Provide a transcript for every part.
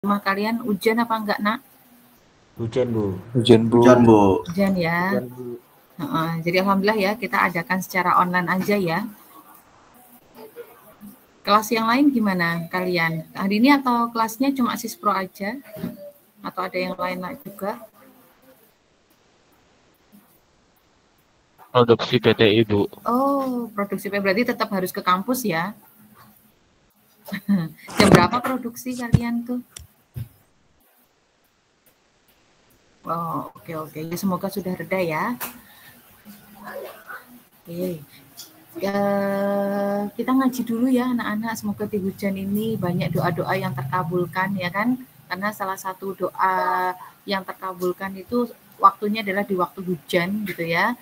rumah kalian hujan apa enggak, Nak? Hujan, Bu. Hujan, Bu. Hujan, Bu. Hujan ya. Hujan, Bu. Jadi alhamdulillah ya kita adakan secara online aja ya. Kelas yang lain gimana kalian? Hari ini atau kelasnya cuma Sispro aja? Atau ada yang lain juga? Produksi PTI, Bu. Oh, produksi berarti tetap harus ke kampus ya? Jam berapa produksi kalian tuh? Oh, oke. Ya, semoga sudah reda ya. Oke. Ya, kita ngaji dulu ya anak-anak. Semoga di hujan ini banyak doa-doa yang terkabulkan ya kan? Karena salah satu doa yang terkabulkan itu waktunya adalah di waktu hujan gitu ya.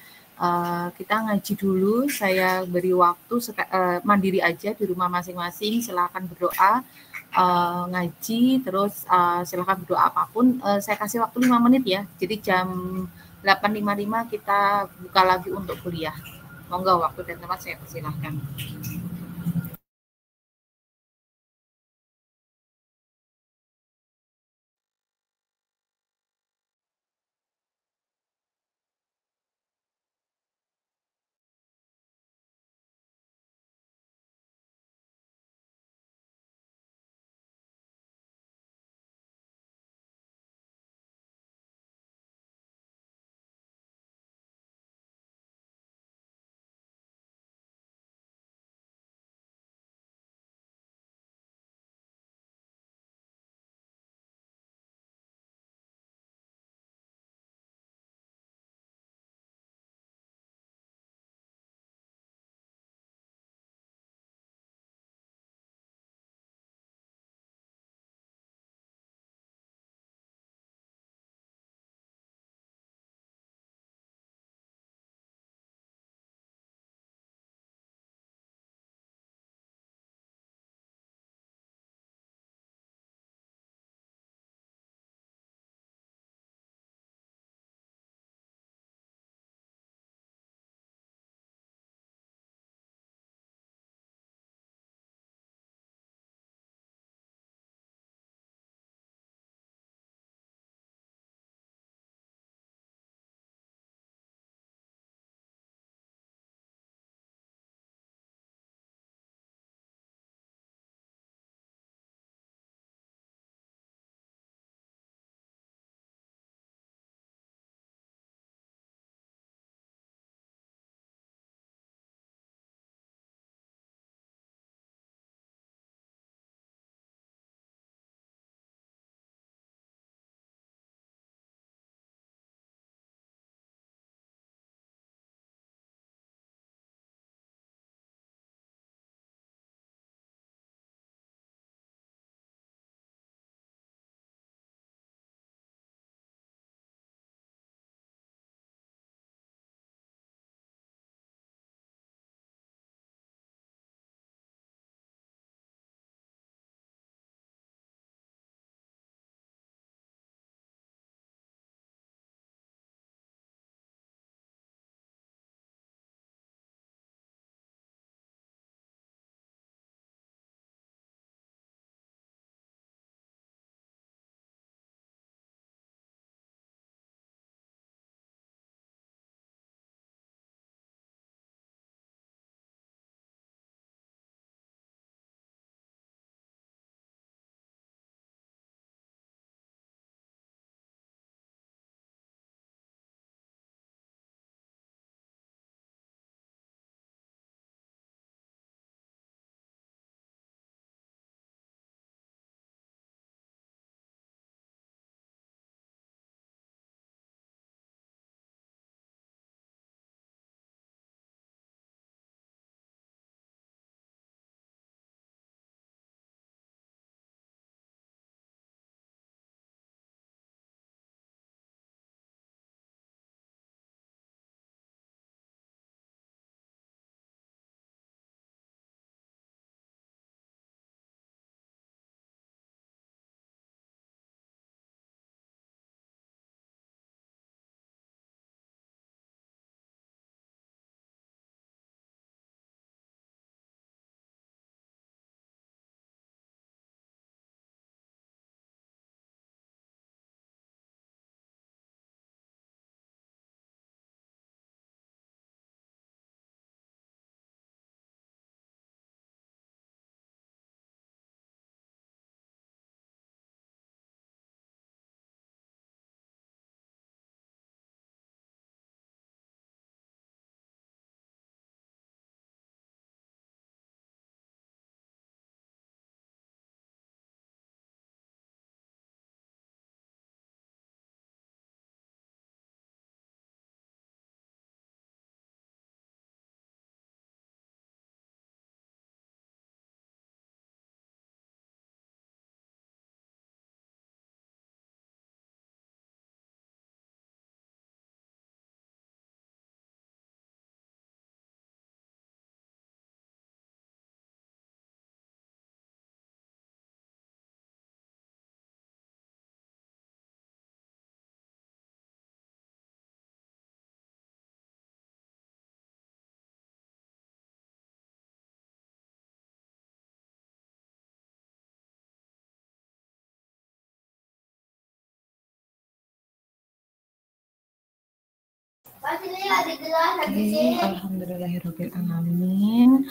Kita ngaji dulu. Saya beri waktu mandiri aja di rumah masing-masing. Silakan berdoa. Ngaji terus silakan berdoa apapun. Saya kasih waktu 5 menit ya. Jadi jam 8.55 kita buka lagi untuk kuliah. Monggo waktu dan tempat saya persilahkan. Alhamdulillahirabbil alamin.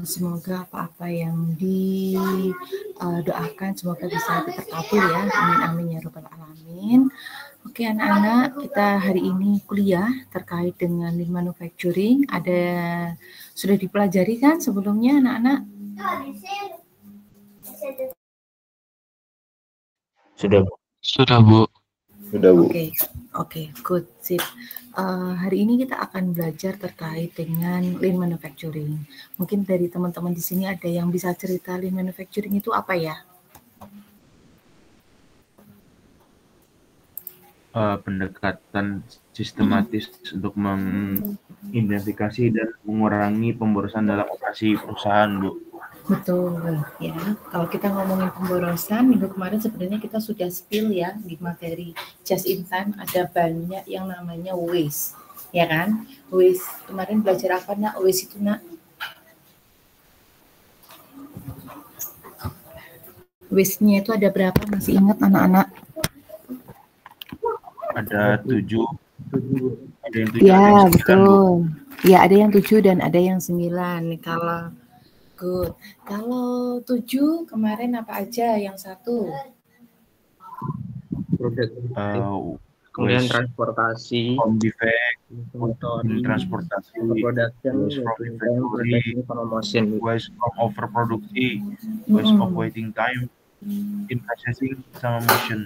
Semoga apa-apa yang didoakan semoga bisa terkabul ya. Amin amin ya rabbal alamin. Oke anak-anak, kita hari ini kuliah terkait dengan lean manufacturing. Sudah dipelajari kan sebelumnya anak-anak? Sudah, Bu. Sudah, Bu. Sudah, Bu. Oke, good, sip. Hari ini kita akan belajar terkait dengan lean manufacturing. Mungkin dari teman-teman di sini ada yang bisa cerita lean manufacturing itu apa ya? Pendekatan sistematis untuk mengidentifikasi dan mengurangi pemborosan dalam operasi perusahaan, Bu. Betul ya. Kalau kita ngomongin pemborosan, minggu kemarin sebenarnya kita sudah spill ya di materi just in time, ada banyak yang namanya waste, ya kan? Waste kemarin belajar apa nak? Waste itu nak? Waste-nya itu ada berapa? Masih ingat anak-anak? Ada 7. Ada yang 7. Ya, ada yang 9, betul. Bu. Ya, ada yang 7 dan ada yang 9. Kalau 7 kemarin apa aja? Yang 1? Kemudian transportasi, defect, transportasi, promotion, waste from overproduksi, waste of waiting time, in processing, sama motion.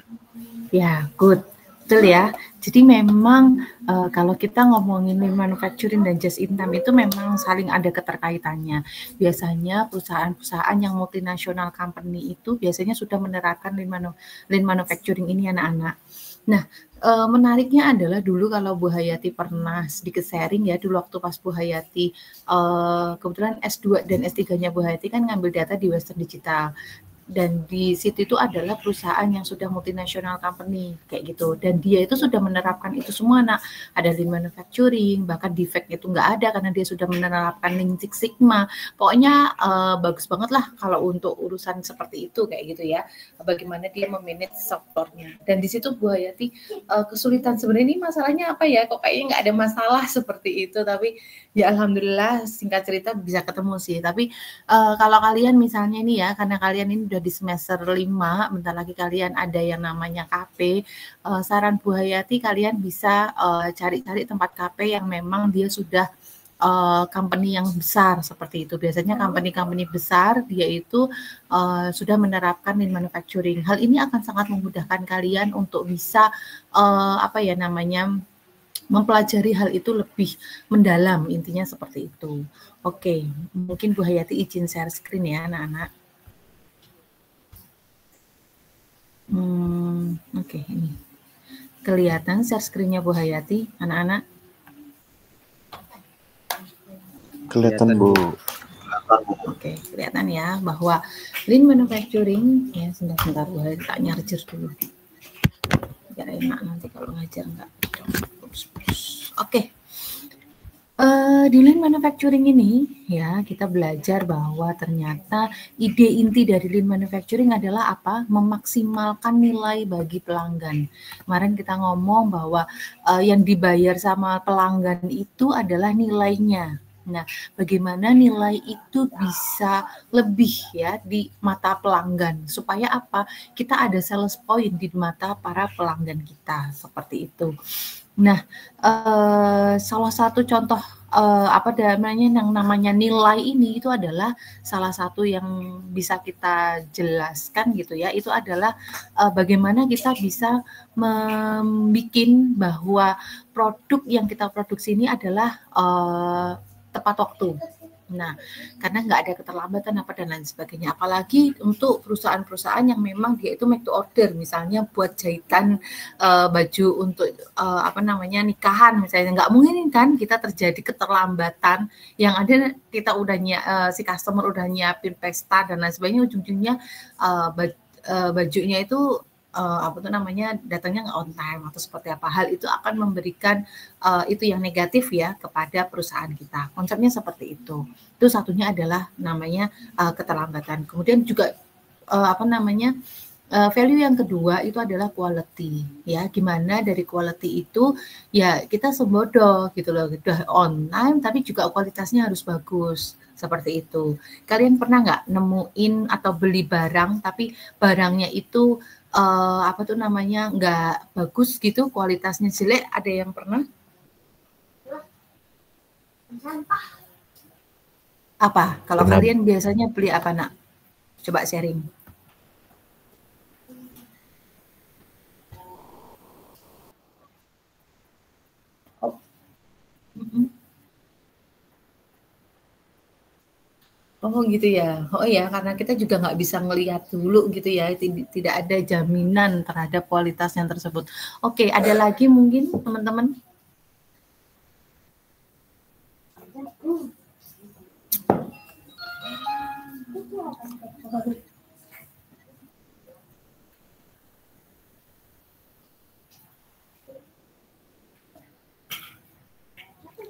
Ya, good. Betul ya. Jadi memang kalau kita ngomongin lean manufacturing dan just in time itu memang saling ada keterkaitannya. Biasanya perusahaan-perusahaan yang multinational company itu biasanya sudah menerapkan lean manufacturing ini anak-anak. Nah, menariknya adalah dulu kalau Bu Hayati pernah sedikit sharing ya, dulu waktu pas Bu Hayati kebetulan S2 dan S3-nya Bu Hayati kan ngambil data di Western Digital. Dan di situ itu adalah perusahaan yang sudah multinational company kayak gitu, dan dia itu sudah menerapkan itu semua nak, ada lean manufacturing, bahkan defect itu nggak ada karena dia sudah menerapkan Lean Six Sigma. Pokoknya bagus banget lah kalau untuk urusan seperti itu kayak gitu ya, bagaimana dia memanage sektornya. Dan di situ Bu Hayati kesulitan sebenarnya ini masalahnya apa ya, kok kayaknya nggak ada masalah seperti itu, tapi ya alhamdulillah singkat cerita bisa ketemu sih. Tapi kalau kalian misalnya ini ya, karena kalian ini udah di semester 5, bentar lagi kalian ada yang namanya KP, saran Bu Hayati kalian bisa cari-cari tempat KP yang memang dia sudah company yang besar seperti itu. Biasanya company-company besar dia itu sudah menerapkan lean manufacturing. Hal ini akan sangat memudahkan kalian untuk bisa mempelajari hal itu lebih mendalam, intinya seperti itu. Oke, mungkin Bu Hayati izin share screen ya anak-anak. Oke, ini kelihatan share screen-nya Bu Hayati, anak-anak? Kelihatan Bu. Oke, kelihatan ya bahwa lean manufacturing ya, sebentar Bu Hayati tak nyarjer dulu. Biar enak nanti kalau ngajar enggak. Oke. Di lean manufacturing ini ya kita belajar bahwa ternyata ide inti dari lean manufacturing adalah apa? Memaksimalkan nilai bagi pelanggan. Kemarin kita ngomong bahwa yang dibayar sama pelanggan itu adalah nilainya. Nah, bagaimana nilai itu bisa lebih ya di mata pelanggan supaya apa? Kita ada sales point di mata para pelanggan kita seperti itu. Nah, salah satu contoh yang namanya nilai ini itu adalah salah satu yang bisa kita jelaskan gitu ya. Itu adalah bagaimana kita bisa membuat bahwa produk yang kita produksi ini adalah tepat waktu. Nah, karena nggak ada keterlambatan apa dan lain sebagainya. Apalagi untuk perusahaan-perusahaan yang memang dia itu make to order, misalnya buat jahitan baju untuk nikahan misalnya, nggak mungkin kan kita terjadi keterlambatan. Yang ada kita udah si customer udah nyiapin pesta dan lain sebagainya, ujung-ujungnya bajunya itu datangnya nggak on time atau seperti apa. Hal itu akan memberikan itu yang negatif ya kepada perusahaan kita. Konsepnya seperti itu. Itu satunya adalah namanya keterlambatan. Kemudian juga value yang kedua itu adalah quality, ya. Gimana dari quality itu ya kita sebodoh gitu loh, udah on time tapi juga kualitasnya harus bagus, seperti itu. Kalian pernah nggak nemuin atau beli barang tapi barangnya itu apa tuh namanya nggak bagus gitu, kualitasnya jelek? Ada yang pernah? Apa? Kalau kalian biasanya beli apa, Nak? Coba sharing. Oh gitu ya. Oh ya, karena kita juga nggak bisa ngelihat dulu gitu ya. Tidak ada jaminan terhadap kualitasnya tersebut. Oke, ada lagi mungkin teman-teman?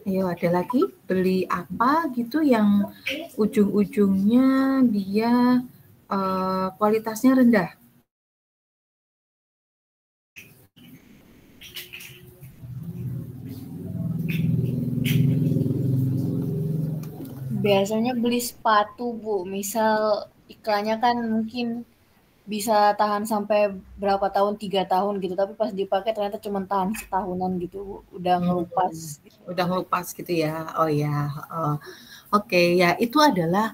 Ayo, ada lagi beli apa gitu yang ujung-ujungnya dia kualitasnya rendah. Biasanya beli sepatu, Bu. Misal iklannya kan mungkin bisa tahan sampai berapa tahun, 3 tahun gitu, tapi pas dipakai ternyata cuma tahan setahunan gitu, Bu. Udah ngelupas. Udah ngelupas gitu ya. Oh ya. Oke, ya itu adalah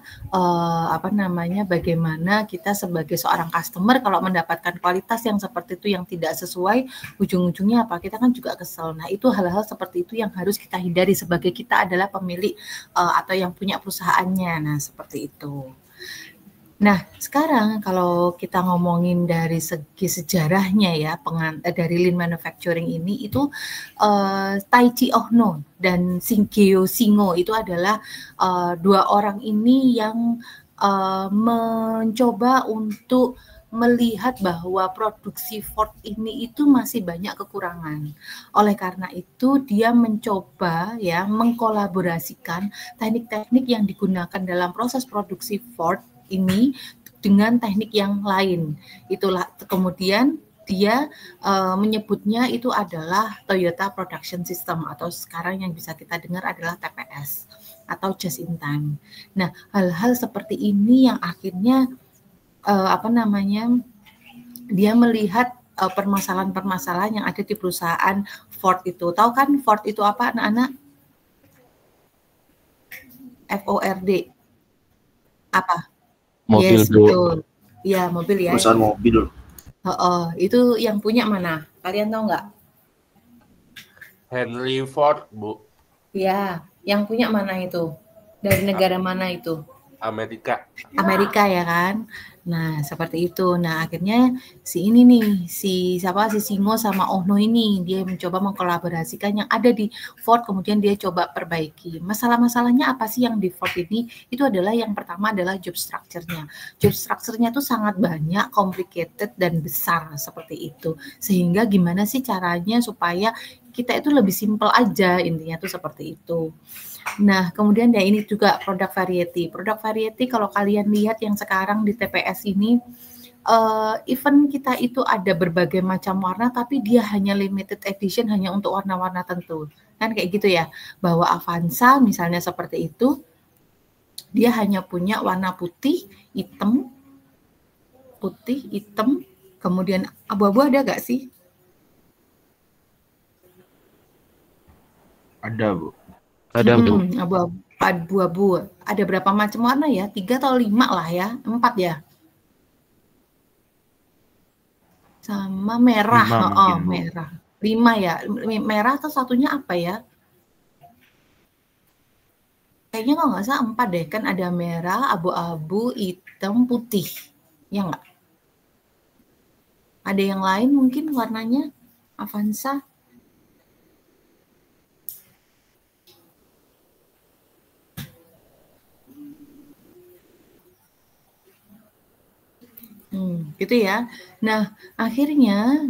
apa namanya, bagaimana kita sebagai seorang customer kalau mendapatkan kualitas yang seperti itu yang tidak sesuai, ujung-ujungnya apa? Kita kan juga kesel. Nah, itu hal-hal seperti itu yang harus kita hindari sebagai kita adalah pemilik atau yang punya perusahaannya. Nah, seperti itu. Nah, sekarang kalau kita ngomongin dari segi sejarahnya ya, dari lean manufacturing ini itu Taichi Ohno dan Shingeo Shingo itu adalah dua orang ini yang mencoba untuk melihat bahwa produksi Ford ini itu masih banyak kekurangan. Oleh karena itu dia mencoba ya mengkolaborasikan teknik-teknik yang digunakan dalam proses produksi Ford ini dengan teknik yang lain. Itulah kemudian dia menyebutnya itu adalah Toyota Production System atau sekarang yang bisa kita dengar adalah TPS atau just in time. Nah, hal-hal seperti ini yang akhirnya apa namanya dia melihat permasalahan-permasalahan yang ada di perusahaan Ford itu. Tahu kan Ford itu apa, anak-anak? FORD. Apa? Mobil, yes, Bu. betul. Ya, mobil ya. Perusahaan mobil. Itu yang punya mana? Kalian tahu nggak? Henry Ford, Bu. Ya, yang punya mana itu? Dari negara mana itu? Amerika. Amerika ya kan? Nah, seperti itu. Nah, akhirnya si ini nih, si Shingo sama Ohno ini dia mencoba mengkolaborasikan yang ada di Ford, kemudian dia coba perbaiki. Masalah-masalahnya apa sih yang di Ford ini? Itu adalah yang pertama adalah job structure-nya. Job structure-nya tuh sangat banyak, complicated dan besar seperti itu. Sehingga gimana sih caranya supaya kita itu lebih simple aja, intinya tuh seperti itu. Nah, kemudian ya ini juga product variety. Product variety kalau kalian lihat yang sekarang di TPS ini, even kita itu ada berbagai macam warna, tapi dia hanya limited edition, hanya untuk warna-warna tertentu. Kan kayak gitu ya, bahwa Avanza misalnya seperti itu, dia hanya punya warna putih, hitam, kemudian abu-abu ada gak sih? Ada, Bu. Ada, Bu. Abu-abu. Ada berapa macam warna ya? 3 atau 5 lah ya? 4 ya? Sama merah. 5 mungkin, Bu. Merah. 5 ya? Merah atau satunya apa ya? Kayaknya kalau nggak salah 4 deh. Kan ada merah, abu-abu, hitam, putih. Ya nggak? Ada yang lain mungkin warnanya? Avanza? Gitu ya. Nah, akhirnya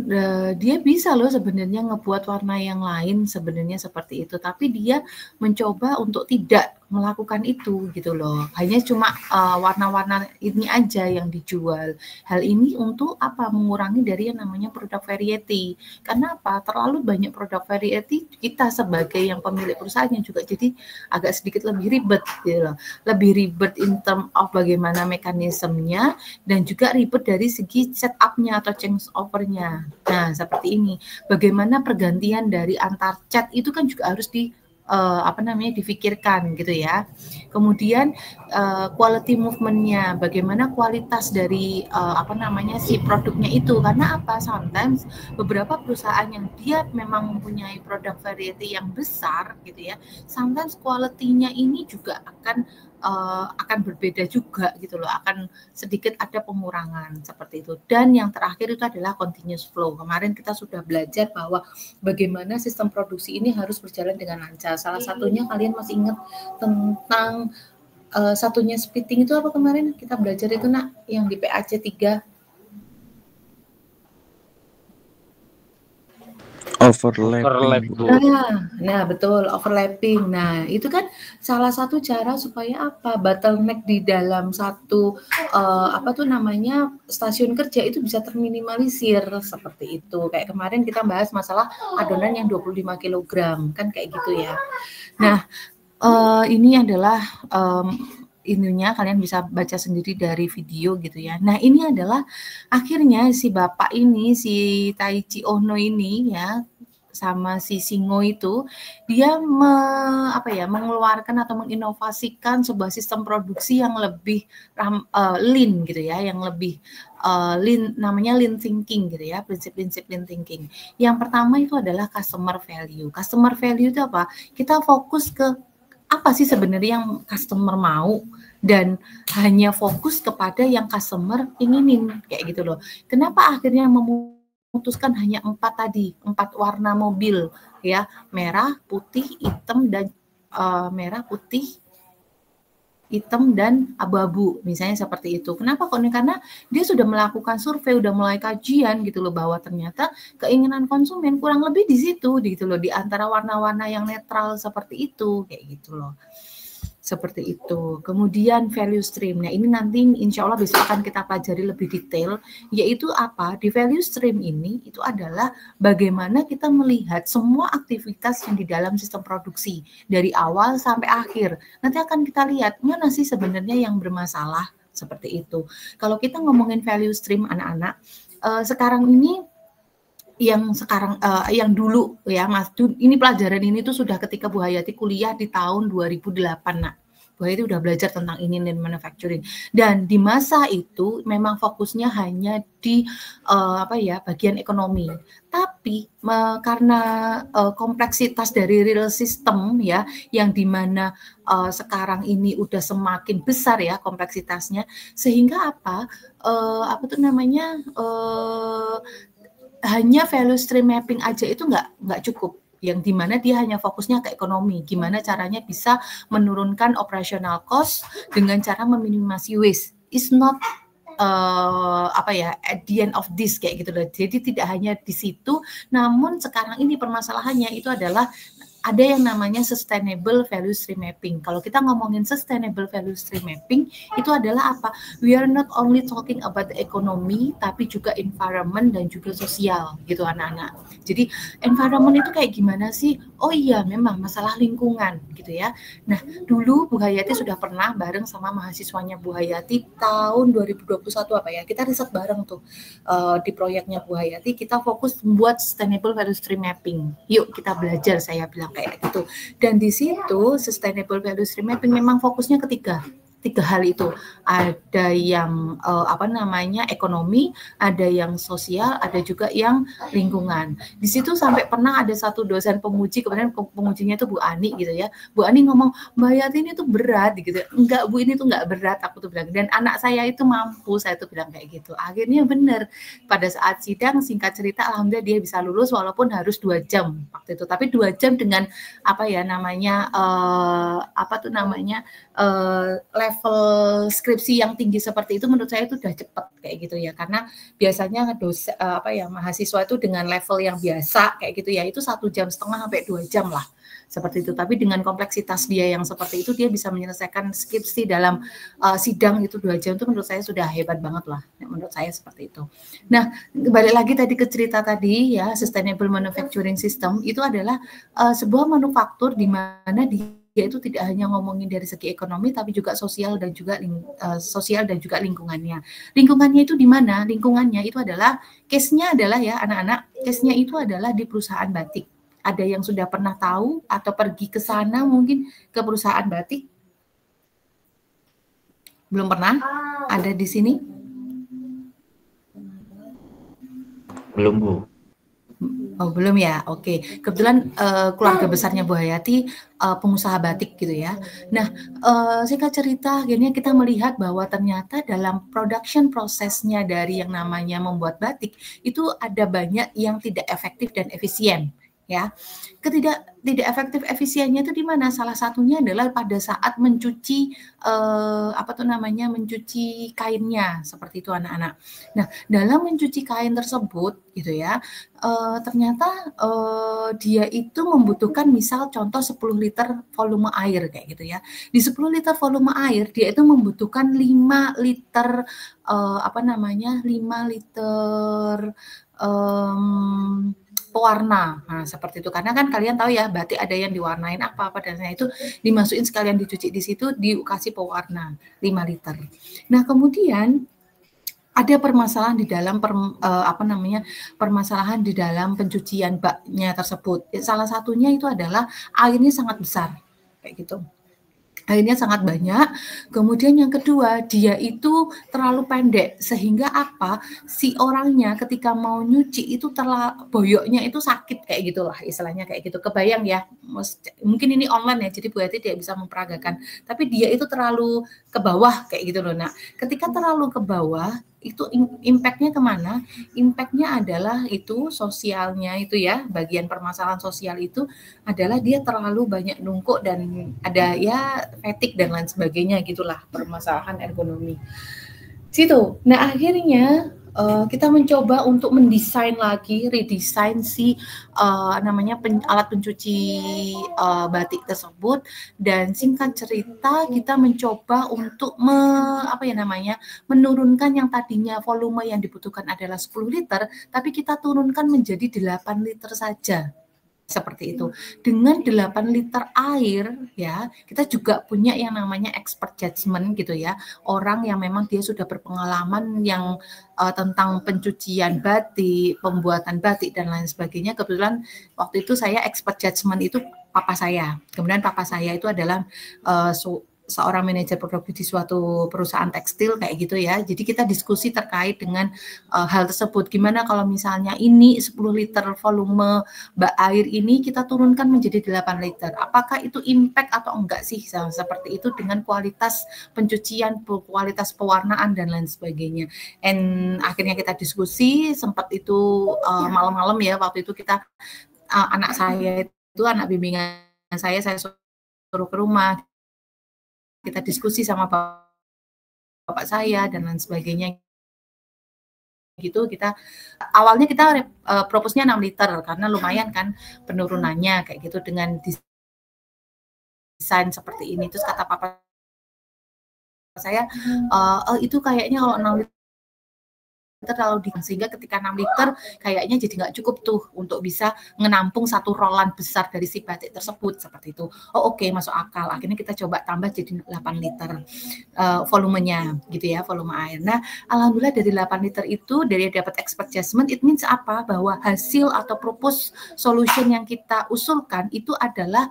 dia bisa loh sebenarnya ngebuat warna yang lain sebenarnya seperti itu, tapi dia mencoba untuk tidak melakukan itu gitu loh. Hanya cuma warna-warna ini aja yang dijual. Hal ini untuk apa? Mengurangi dari yang namanya produk variety. Karena apa? Terlalu banyak produk variety, kita sebagai yang pemilik perusahaannya juga jadi agak sedikit lebih ribet gitu loh. Lebih ribet in term of bagaimana mekanismenya dan juga ribet dari segi setup-nya atau change over-nya. Nah, seperti ini. Bagaimana pergantian dari antar chat itu kan juga harus difikirkan gitu ya. Kemudian quality movement-nya, bagaimana kualitas dari si produknya itu, karena apa? Sometimes beberapa perusahaan yang dia memang mempunyai produk variety yang besar gitu ya, sometimes quality-nya ini juga akan berbeda juga gitu loh, akan sedikit ada pengurangan seperti itu. Dan yang terakhir itu adalah continuous flow. Kemarin kita sudah belajar bahwa bagaimana sistem produksi ini harus berjalan dengan lancar. Salah satunya kalian masih ingat tentang satunya splitting itu apa kemarin kita belajar itu nak, yang di PAC 3? Overlapping. Nah, betul, overlapping. Nah, itu kan salah satu cara supaya apa? Bottleneck di dalam satu stasiun kerja itu bisa terminimalisir seperti itu. Kayak kemarin kita bahas masalah adonan yang 25 kg, kan kayak gitu ya. Nah, ini adalah ininya, kalian bisa baca sendiri dari video gitu ya. Nah, ini adalah akhirnya si bapak ini, si Taichi Ohno ini ya, sama si Singo itu, dia mengeluarkan atau menginovasikan sebuah sistem produksi yang lebih lean gitu ya, yang lebih lean, namanya lean thinking gitu ya, prinsip-prinsip lean thinking. Yang pertama itu adalah customer value. Customer value itu apa? Kita fokus ke apa sih sebenarnya yang customer mau, dan hanya fokus kepada yang customer inginin kayak gitu loh. Kenapa akhirnya memutuskan hanya 4 warna mobil ya, merah, putih, hitam dan merah, putih, hitam dan abu-abu misalnya seperti itu. Kenapa kok? Karena dia sudah melakukan survei, udah mulai kajian gitu loh, bahwa ternyata keinginan konsumen kurang lebih di situ gitu loh, di antara warna-warna yang netral seperti itu kayak gitu loh. Seperti itu. Kemudian value stream. Nah, ini nanti insya Allah besok akan kita pelajari lebih detail, yaitu apa? Di value stream ini itu adalah bagaimana kita melihat semua aktivitas yang di dalam sistem produksi dari awal sampai akhir. Nanti akan kita lihat mana sih sebenarnya yang bermasalah seperti itu. Kalau kita ngomongin value stream anak-anak, sekarang ini yang dulu ya Mas, ini pelajaran ini tuh sudah ketika Bu Hayati kuliah di tahun 2008 nak. Bu Hayati udah belajar tentang ini lean manufacturing, dan di masa itu memang fokusnya hanya di bagian ekonomi. Tapi karena kompleksitas dari real system ya, yang dimana sekarang ini udah semakin besar ya kompleksitasnya, sehingga hanya value stream mapping aja itu nggak cukup, yang dimana dia hanya fokusnya ke ekonomi, gimana caranya bisa menurunkan operational cost dengan cara meminimasi waste. It's not at the end of this kayak gitu loh. Jadi tidak hanya di situ, namun sekarang ini permasalahannya itu adalah ada yang namanya sustainable value stream mapping. Kalau kita ngomongin sustainable value stream mapping, itu adalah apa? We are not only talking about the economy, tapi juga environment dan juga sosial gitu anak-anak. Jadi environment itu kayak gimana sih? Oh iya, memang masalah lingkungan gitu ya. Nah, dulu Bu Hayati sudah pernah bareng sama mahasiswanya Bu Hayati tahun 2021 kita riset bareng tuh di proyeknya Bu Hayati, kita fokus membuat sustainable value stream mapping. Yuk kita belajar, saya bilang kayak gitu. Dan di situ sustainable value stream mapping memang fokusnya tiga hal itu. Ada yang ekonomi, ada yang sosial, ada juga yang lingkungan. Di situ sampai pernah ada satu dosen penguji, kemudian pengujinya itu Bu Ani gitu ya. Bu Ani ngomong, Mbak Hayati ini tuh berat gitu. Enggak Bu, ini tuh enggak berat, aku tuh bilang. Dan anak saya itu mampu, saya tuh bilang kayak gitu. Akhirnya benar. Pada saat sidang, singkat cerita, alhamdulillah dia bisa lulus walaupun harus 2 jam waktu itu. Tapi 2 jam dengan level skripsi yang tinggi seperti itu menurut saya itu udah cepat kayak gitu ya, karena biasanya mahasiswa itu dengan level yang biasa kayak gitu ya itu 1,5 jam sampai 2 jam lah seperti itu. Tapi dengan kompleksitas dia yang seperti itu, dia bisa menyelesaikan skripsi dalam sidang itu 2 jam, itu menurut saya sudah hebat banget lah, menurut saya seperti itu. Nah, balik lagi tadi ke cerita tadi ya, sustainable manufacturing system itu adalah sebuah manufaktur di mana dia itu tidak hanya ngomongin dari segi ekonomi, tapi juga sosial dan juga lingkungannya. Lingkungannya itu di mana? Lingkungannya itu adalah case-nya adalah ya anak-anak, case-nya itu adalah di perusahaan batik. Ada yang sudah pernah tahu atau pergi ke sana mungkin ke perusahaan batik? Belum pernah? Ada di sini? Belum, Bu. Oh, belum ya? Oke. Kebetulan keluarga besarnya Bu Hayati pengusaha batik gitu ya. Nah, singkat cerita akhirnya kita melihat bahwa ternyata dalam production prosesnya dari yang namanya membuat batik itu ada banyak yang tidak efektif dan efisien. Ya, tidak efektif efisiennya itu di mana? Salah satunya adalah pada saat mencuci mencuci kainnya seperti itu anak-anak. Nah, dalam mencuci kain tersebut gitu ya, ternyata dia itu membutuhkan misal contoh 10 liter volume air kayak gitu ya. Di 10 liter volume air dia itu membutuhkan 5 liter 5 liter pewarna. Nah, seperti itu. Karena kan kalian tahu ya, batik ada yang diwarnain apa-apa dan itu dimasukin sekalian dicuci di situ, dikasih pewarna 5 liter. Nah, kemudian ada permasalahan di dalam permasalahan di dalam pencucian baknya tersebut. Salah satunya itu adalah airnya sangat besar kayak gitu. Airnya sangat banyak. Kemudian yang kedua, dia itu terlalu pendek sehingga si orangnya ketika mau nyuci itu boyoknya itu sakit kayak gitulah istilahnya kayak gitu. Kebayang ya, mungkin ini online ya, jadi Bu Hati tidak bisa memperagakan. Tapi dia itu terlalu ke bawah kayak gitu loh. Nah, ketika terlalu ke bawah itu impact-nya kemana? Impact-nya adalah itu sosialnya itu ya, bagian permasalahan sosial itu adalah dia terlalu banyak nungkuk dan ada ya fatigue dan lain sebagainya gitulah, permasalahan ergonomi situ. Nah, akhirnya kita mencoba untuk redesign si alat pencuci batik tersebut, dan singkat cerita kita mencoba untuk menurunkan yang tadinya volume yang dibutuhkan adalah 10 liter, tapi kita turunkan menjadi 8 liter saja. Seperti itu. Dengan 8 liter air ya, kita juga punya yang namanya expert judgment gitu ya. Orang yang memang dia sudah berpengalaman yang tentang pencucian batik, pembuatan batik dan lain sebagainya. Kebetulan waktu itu saya expert judgment itu papa saya. Kemudian papa saya itu adalah seorang manajer produksi di suatu perusahaan tekstil kayak gitu ya. Jadi kita diskusi terkait dengan hal tersebut. Gimana kalau misalnya ini 10 liter volume air ini kita turunkan menjadi 8 liter. Apakah itu impact atau enggak sih seperti itu dengan kualitas pencucian, kualitas pewarnaan dan lain sebagainya. Akhirnya kita diskusi, sempat itu malam-malam ya, waktu itu kita anak saya itu anak bimbingan saya suruh ke rumah. Kita diskusi sama bapak saya dan lain sebagainya gitu. Awalnya kita propose-nya 6 liter karena lumayan kan penurunannya kayak gitu dengan desain seperti ini. Terus kata papa saya itu kayaknya kalau 6 liter terlalu sehingga ketika 6 liter kayaknya jadi nggak cukup tuh untuk bisa menampung satu rolan besar dari si batik tersebut seperti itu. Oke, masuk akal. Akhirnya kita coba tambah jadi 8 liter volumenya gitu ya, volume air. Nah, alhamdulillah dari 8 liter itu dari dapat expert judgment, it means apa? Bahwa hasil atau propose solution yang kita usulkan itu adalah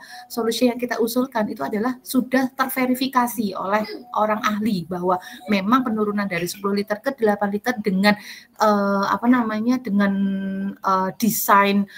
sudah terverifikasi oleh orang ahli bahwa memang penurunan dari 10 liter ke 8 liter dengan desain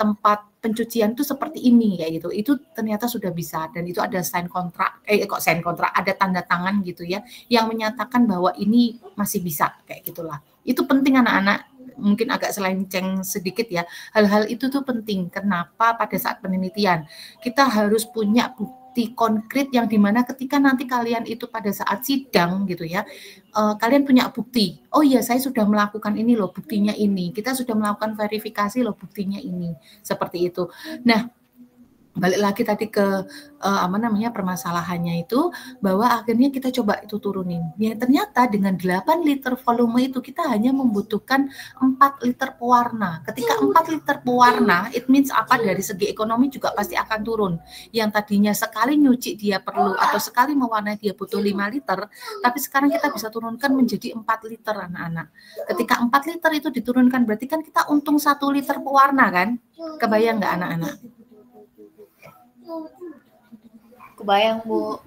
tempat pencucian itu seperti ini kayak gitu. Itu ternyata sudah bisa, dan itu ada ada tanda tangan gitu ya yang menyatakan bahwa ini masih bisa kayak gitulah. Itu penting anak-anak, mungkin agak selenceng sedikit ya. Hal-hal itu tuh penting. Kenapa pada saat penelitian kita harus punya bukti bukti konkret yang dimana ketika nanti kalian itu pada saat sidang gitu ya, kalian punya bukti. Oh iya, saya sudah melakukan ini loh, buktinya ini. Kita sudah melakukan verifikasi loh, buktinya ini. Seperti itu. Nah, balik lagi tadi ke permasalahannya itu, bahwa akhirnya kita coba itu turunin. Ya ternyata dengan 8 liter volume itu kita hanya membutuhkan 4 liter pewarna. Ketika 4 liter pewarna, it means apa, dari segi ekonomi juga pasti akan turun. Yang tadinya sekali nyuci dia perlu atau sekali mewarnai dia butuh 5 liter, tapi sekarang kita bisa turunkan menjadi 4 liter anak-anak. Ketika 4 liter itu diturunkan, berarti kan kita untung 1 liter pewarna kan? Kebayang nggak anak-anak? Kebayang, Bu.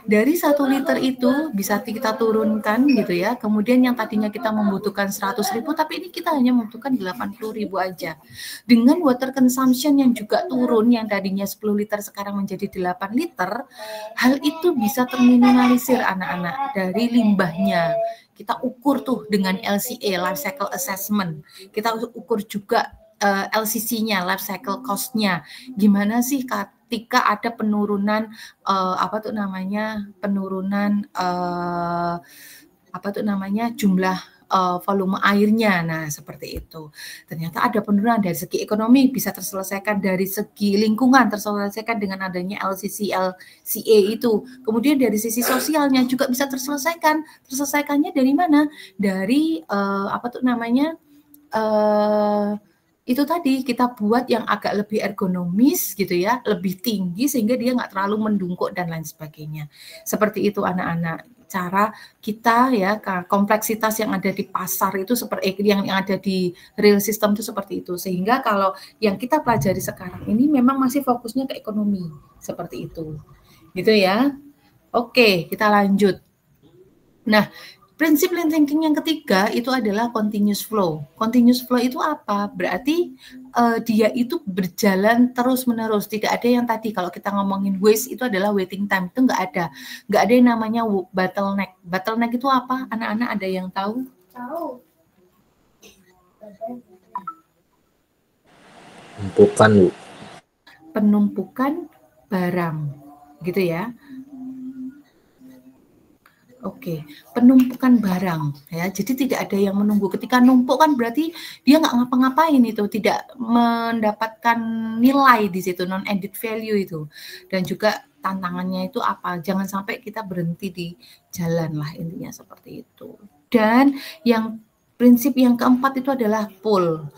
Dari 1 liter itu bisa kita turunkan gitu ya. Kemudian yang tadinya kita membutuhkan 100.000, tapi ini kita hanya membutuhkan 80.000 aja. Dengan water consumption yang juga turun, yang tadinya 10 liter sekarang menjadi 8 liter, hal itu bisa terminimalisir anak-anak dari limbahnya. Kita ukur tuh dengan LCA, Life Cycle Assessment. Kita ukur juga LCC-nya, life cycle cost-nya. Gimana sih ketika ada penurunan jumlah volume airnya. Nah, seperti itu. Ternyata ada penurunan dari segi ekonomi, bisa terselesaikan, dari segi lingkungan terselesaikan dengan adanya LCC, LCA itu. Kemudian dari sisi sosialnya juga bisa terselesaikan. Terselesaikannya dari mana? Dari itu tadi kita buat yang agak lebih ergonomis gitu ya, lebih tinggi sehingga dia nggak terlalu mendungkuk dan lain sebagainya. Seperti itu anak-anak, cara kita ya, kompleksitas yang ada di pasar itu seperti yang ada di real system itu seperti itu. Sehingga kalau yang kita pelajari sekarang ini memang masih fokusnya ke ekonomi, seperti itu. Gitu ya. Oke, kita lanjut. Nah, prinsip lean thinking yang ketiga itu adalah continuous flow. Continuous flow itu apa? Berarti dia itu berjalan terus-menerus. Tidak ada yang tadi kalau kita ngomongin waste itu adalah waiting time. Itu nggak ada. Nggak ada yang namanya bottleneck. Bottleneck itu apa? Anak-anak ada yang tahu? Tahu. Penumpukan, Bu. Penumpukan barang. Gitu ya. Oke, penumpukan barang ya. Jadi tidak ada yang menunggu. Ketika numpuk kan berarti dia nggak ngapa-ngapain itu, tidak mendapatkan nilai di situ, non added value itu. Dan juga tantangannya itu apa? Jangan sampai kita berhenti di jalan lah, intinya seperti itu. Dan yang prinsip yang keempat itu adalah pull.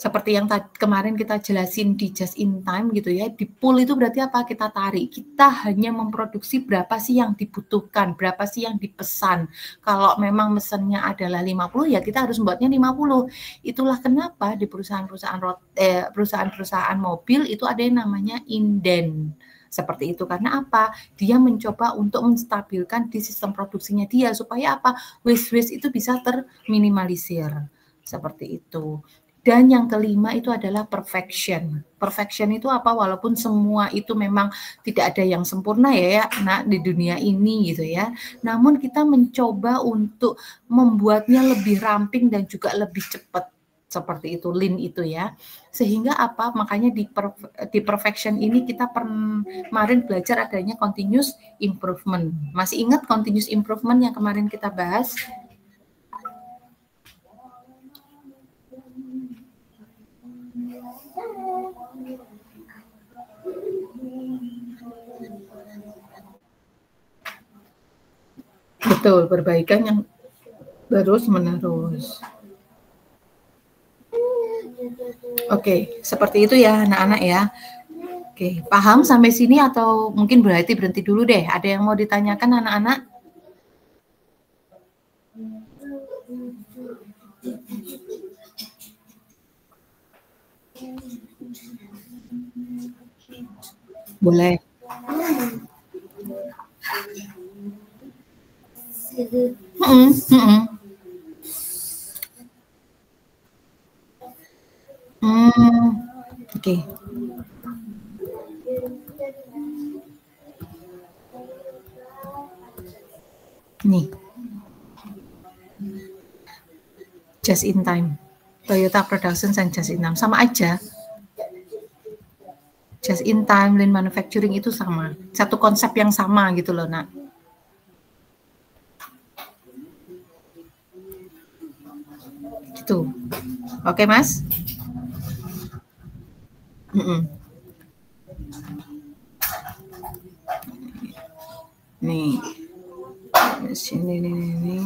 Seperti yang kemarin kita jelasin di just in time gitu ya, di pull itu berarti apa? Kita tarik, kita hanya memproduksi berapa sih yang dibutuhkan, berapa sih yang dipesan. Kalau memang mesennya adalah 50, ya kita harus membuatnya 50. Itulah kenapa di perusahaan-perusahaan mobil itu ada yang namanya inden. Seperti itu, karena apa? Dia mencoba untuk menstabilkan di sistem produksinya dia, supaya apa? Waste-waste itu bisa terminimalisir. Seperti itu. Dan yang kelima itu adalah perfection. Perfection itu apa? Walaupun semua itu memang tidak ada yang sempurna ya, nah di dunia ini gitu ya. Namun kita mencoba untuk membuatnya lebih ramping dan juga lebih cepat. Seperti itu, lean itu ya. Sehingga apa? Makanya di perfection ini kita kemarin belajar adanya continuous improvement. Masih ingat continuous improvement yang kemarin kita bahas? Betul, perbaikan yang terus-menerus. Oke, seperti itu ya anak-anak ya. Oke, paham sampai sini atau mungkin berarti berhenti dulu deh. Ada yang mau ditanyakan anak-anak? Boleh. Oke. Nih. Just in time. Toyota Production and just in time sama aja. Just in time, lean manufacturing itu sama. Satu konsep yang sama gitu loh, Nak. Gitu. Oke, Mas? Nih. Sini nih.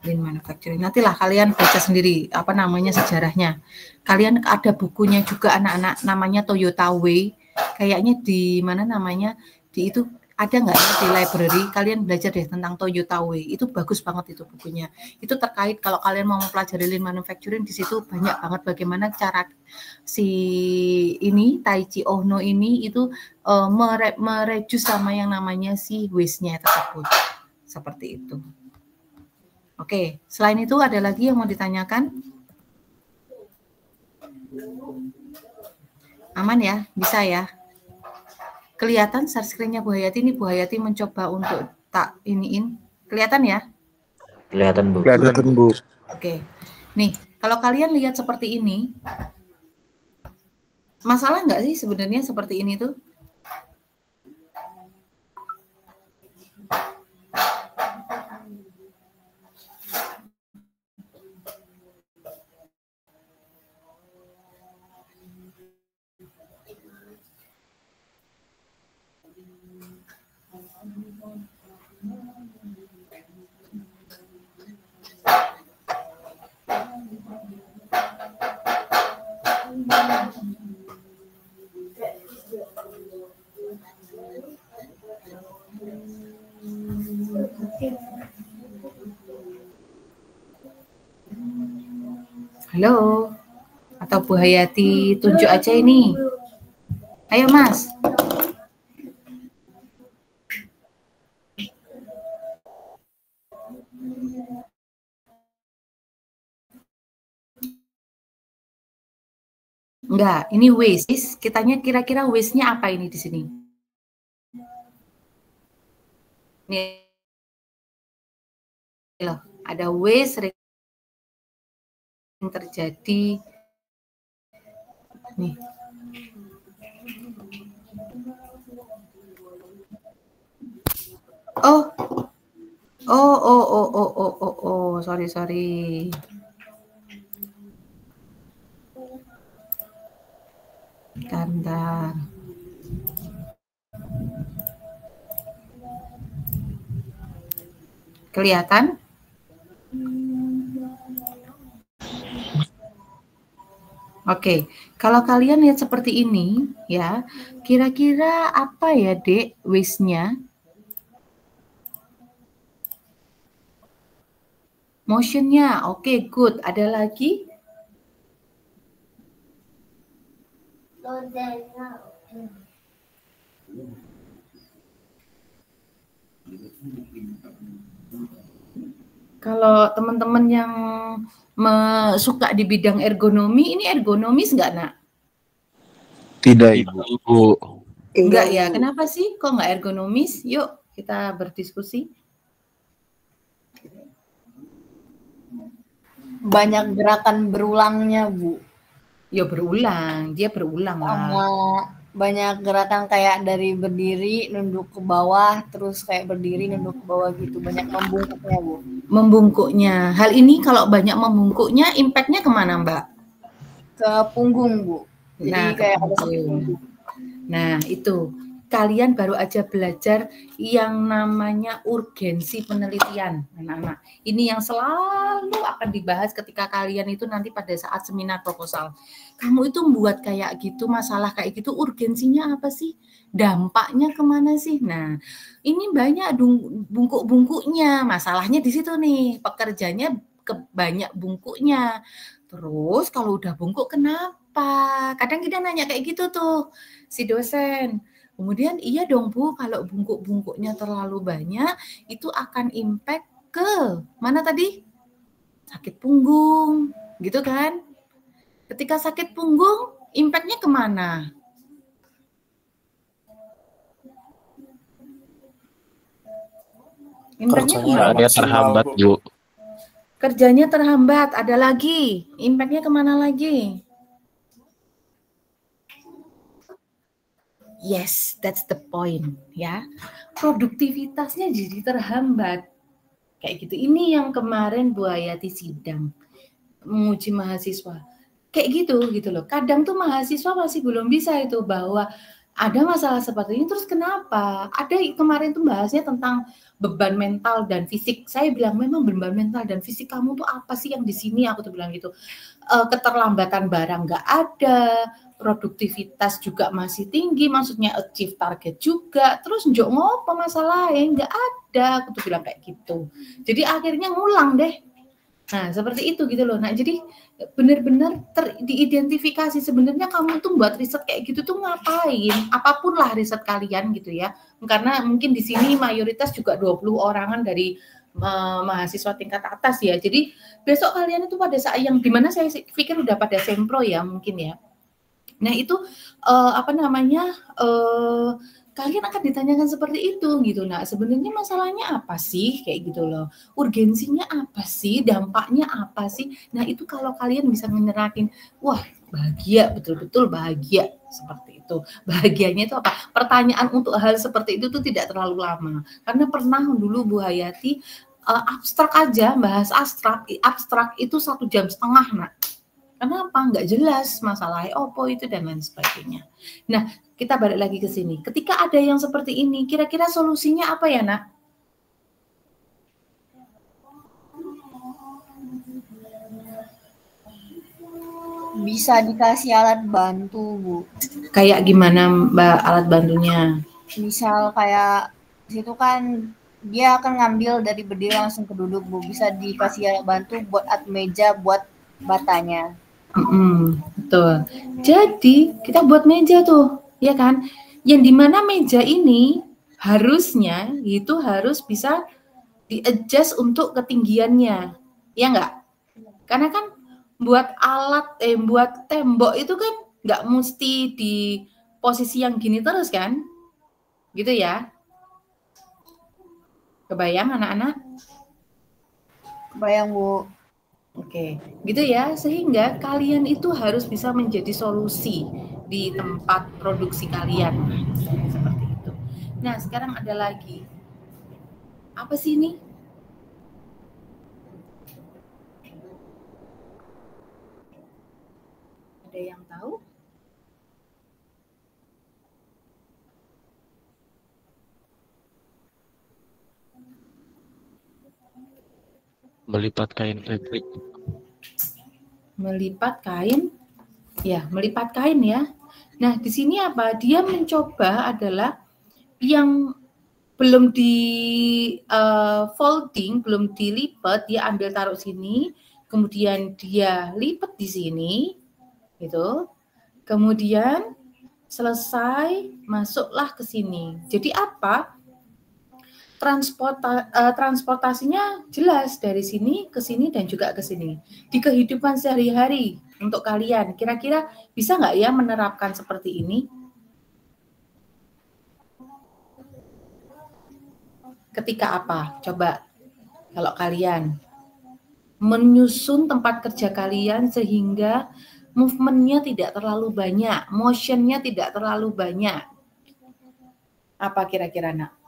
Lean manufacturing. Nantilah kalian baca sendiri apa namanya sejarahnya. Kalian ada bukunya juga anak-anak namanya Toyota Way. Kayaknya di mana namanya di itu ada nggak ya di library? Kalian belajar deh tentang Toyota Way. Itu bagus banget itu bukunya. Itu terkait kalau kalian mau mempelajari lean manufacturing di situ banyak banget bagaimana cara si ini Taichi Ohno ini itu mereduce sama yang namanya si waste-nya tersebut. Seperti itu. Oke, selain itu ada lagi yang mau ditanyakan? Aman ya? Bisa ya? Kelihatan share screen-nya Bu Hayati ini. Bu Hayati mencoba untuk tak iniin. Kelihatan ya? Kelihatan, Bu. Kelihatan, Bu. Oke. Nih, kalau kalian lihat seperti ini, masalah nggak sih sebenarnya seperti ini tuh? Halo, atau Bu Hayati tunjuk aja ini. Ayo Mas. Enggak, ini waste. Kitanya kira-kira waste-nya apa ini di sini? Nih loh, ada waste terjadi nih. Sorry. Bentar. Kelihatan? Oke, kalau kalian lihat seperti ini, ya, kira-kira apa ya, Dek, waste-nya? Motion-nya, oke, good. Ada lagi? Kalau teman-teman yang suka di bidang ergonomi, ini ergonomis nggak, Nak? Tidak, Ibu. Enggak ya, kenapa sih kok nggak ergonomis? Yuk kita berdiskusi. Banyak gerakan berulangnya, Bu. Ya berulang, dia berulang lah. Banyak gerakan kayak dari berdiri, nunduk ke bawah, terus kayak berdiri, nunduk ke bawah gitu. Banyak membungkuknya, Bu. Membungkuknya. Hal ini kalau banyak membungkuknya, impact-nya kemana, Mbak? Ke punggung, Bu. Jadi Nah, kayak ada punggung. Nah, itu. Kalian baru aja belajar yang namanya urgensi penelitian, anak-anak. Ini yang selalu akan dibahas ketika kalian itu nanti pada saat seminar proposal. Kamu itu membuat kayak gitu, masalah kayak gitu, urgensinya apa sih? Dampaknya kemana sih? Nah, ini banyak bungkuk-bungkuknya. Masalahnya di situ nih, pekerjanya banyak bungkuknya. Terus kalau udah bungkuk kenapa? Kadang kita nanya kayak gitu tuh, si dosen. Kemudian iya dong Bu, kalau bungkuk-bungkuknya terlalu banyak, itu akan impact ke mana tadi? Sakit punggung, gitu kan? Ketika sakit punggung, impact-nya kemana? Impact-nya kemana? Dia terhambat, Bu. Kerjanya terhambat, ada lagi. Impact-nya kemana lagi? Yes, that's the point ya. Produktivitasnya jadi terhambat. Kayak gitu. Ini yang kemarin Bu Hayati sidang menguji mahasiswa. Kayak gitu loh. Kadang tuh mahasiswa masih belum bisa itu bahwa ada masalah seperti ini, terus kenapa? Ada kemarin tuh bahasnya tentang beban mental dan fisik. Saya bilang memang beban mental dan fisik kamu tuh apa sih yang di sini? Aku tuh bilang gitu. Keterlambatan barang nggak ada, produktivitas juga masih tinggi, maksudnya achieve target juga. Terus njok ngopo masalahnya? Nggak ada. Aku tuh bilang kayak gitu. Jadi akhirnya ngulang deh. Nah, seperti itu gitu loh. Nah, jadi benar-benar diidentifikasi sebenarnya kamu tuh buat riset kayak gitu tuh ngapain? Apapun lah riset kalian gitu ya. Karena mungkin di sini mayoritas juga 20 orangan dari mahasiswa tingkat atas ya. Jadi besok kalian itu pada saat yang dimana saya pikir udah pada sempro ya mungkin ya. Nah, itu kalian akan ditanyakan seperti itu gitu. Nah, sebenarnya masalahnya apa sih kayak gitu loh. Urgensinya apa sih? Dampaknya apa sih? Nah, itu kalau kalian bisa menyerahin, wah, bahagia, betul-betul bahagia seperti itu. Bahagianya itu apa? Pertanyaan untuk hal seperti itu tuh tidak terlalu lama. Karena pernah dulu Bu Hayati abstrak aja, bahas abstrak itu 1,5 jam, Nak. Kenapa? Nggak jelas masalahnya opo itu dan lain sebagainya. Nah, kita balik lagi ke sini. Ketika ada yang seperti ini, kira-kira solusinya apa ya, Nak? Bisa dikasih alat bantu, Bu. Kayak gimana, Mbak, alat bantunya? Misal kayak situ kan dia akan ngambil dari berdiri langsung ke duduk, Bu. Bisa dikasih alat bantu buat meja buat batanya. Betul. Jadi kita buat meja tuh, ya kan? Yang dimana meja ini harusnya itu harus bisa di-adjust untuk ketinggiannya, ya enggak? Karena kan buat buat tembok itu kan nggak mesti di posisi yang gini terus kan, gitu ya? Kebayang anak-anak? Kebayang, Bu. Oke, gitu ya. Sehingga kalian itu harus bisa menjadi solusi di tempat produksi kalian. Seperti itu. Nah, sekarang ada lagi. Apa sih ini? Ada yang tahu? Melipat kain retrik. Melipat kain? Ya, melipat kain ya. Nah, di sini apa? Dia mencoba adalah yang belum di folding, belum dilipat, dia ambil taruh sini, kemudian dia lipat di sini, gitu. Kemudian selesai, masuklah ke sini. Jadi apa? Transportasinya jelas dari sini ke sini dan juga ke sini. Di kehidupan sehari-hari untuk kalian, kira-kira bisa nggak ya menerapkan seperti ini? Ketika apa? Coba kalau kalian menyusun tempat kerja kalian sehingga movement-nya tidak terlalu banyak, motion-nya tidak terlalu banyak. Apa kira-kira, Nak?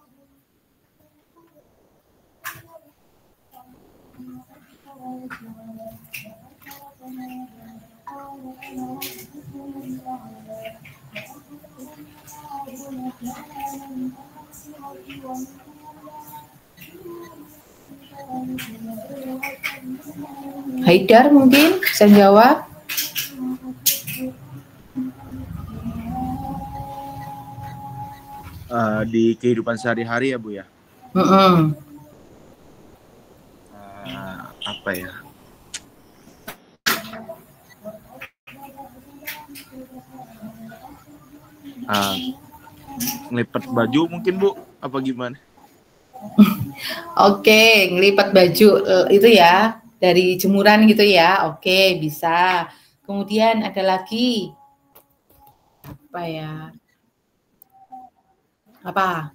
Haidar mungkin bisa jawab. Di kehidupan sehari-hari ya Bu ya. Apa ya? Ngelipat baju mungkin Bu, apa gimana? Oke, ngelipat baju itu ya dari jemuran gitu ya. Oke, bisa. Kemudian ada lagi apa ya? Apa?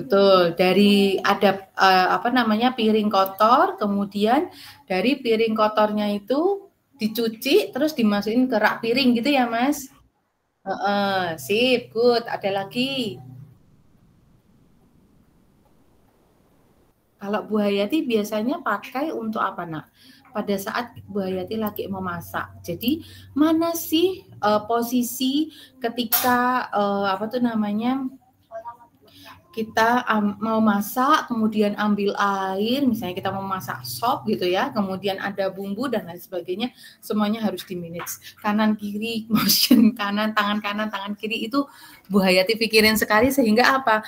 Betul, dari ada piring kotor, kemudian dari piring kotornya itu dicuci terus dimasukin ke rak piring gitu ya, Mas? Sip, good. Ada lagi. Kalau Bu Hayati biasanya pakai untuk apa, Nak? Pada saat Bu Hayati lagi memasak. Jadi mana sih posisi ketika kita mau masak, kemudian ambil air, misalnya kita mau masak sop gitu ya, kemudian ada bumbu dan lain sebagainya, semuanya harus di-manage. Kanan kiri, motion tangan kanan, tangan kiri itu Bu Hayati pikirin sekali sehingga apa?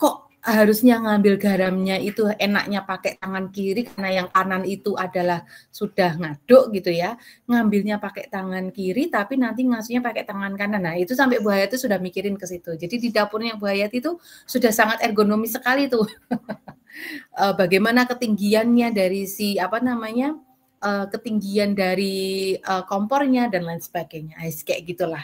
Kok harusnya ngambil garamnya itu enaknya pakai tangan kiri karena yang kanan itu adalah sudah ngaduk gitu ya, ngambilnya pakai tangan kiri tapi nanti ngasuhnya pakai tangan kanan. Nah itu sampai Bu Hayati sudah mikirin ke situ. Jadi di dapurnya Bu Hayati itu sudah sangat ergonomis sekali tuh. Bagaimana ketinggiannya dari ketinggian dari kompornya dan lain sebagainya. Kayak gitulah.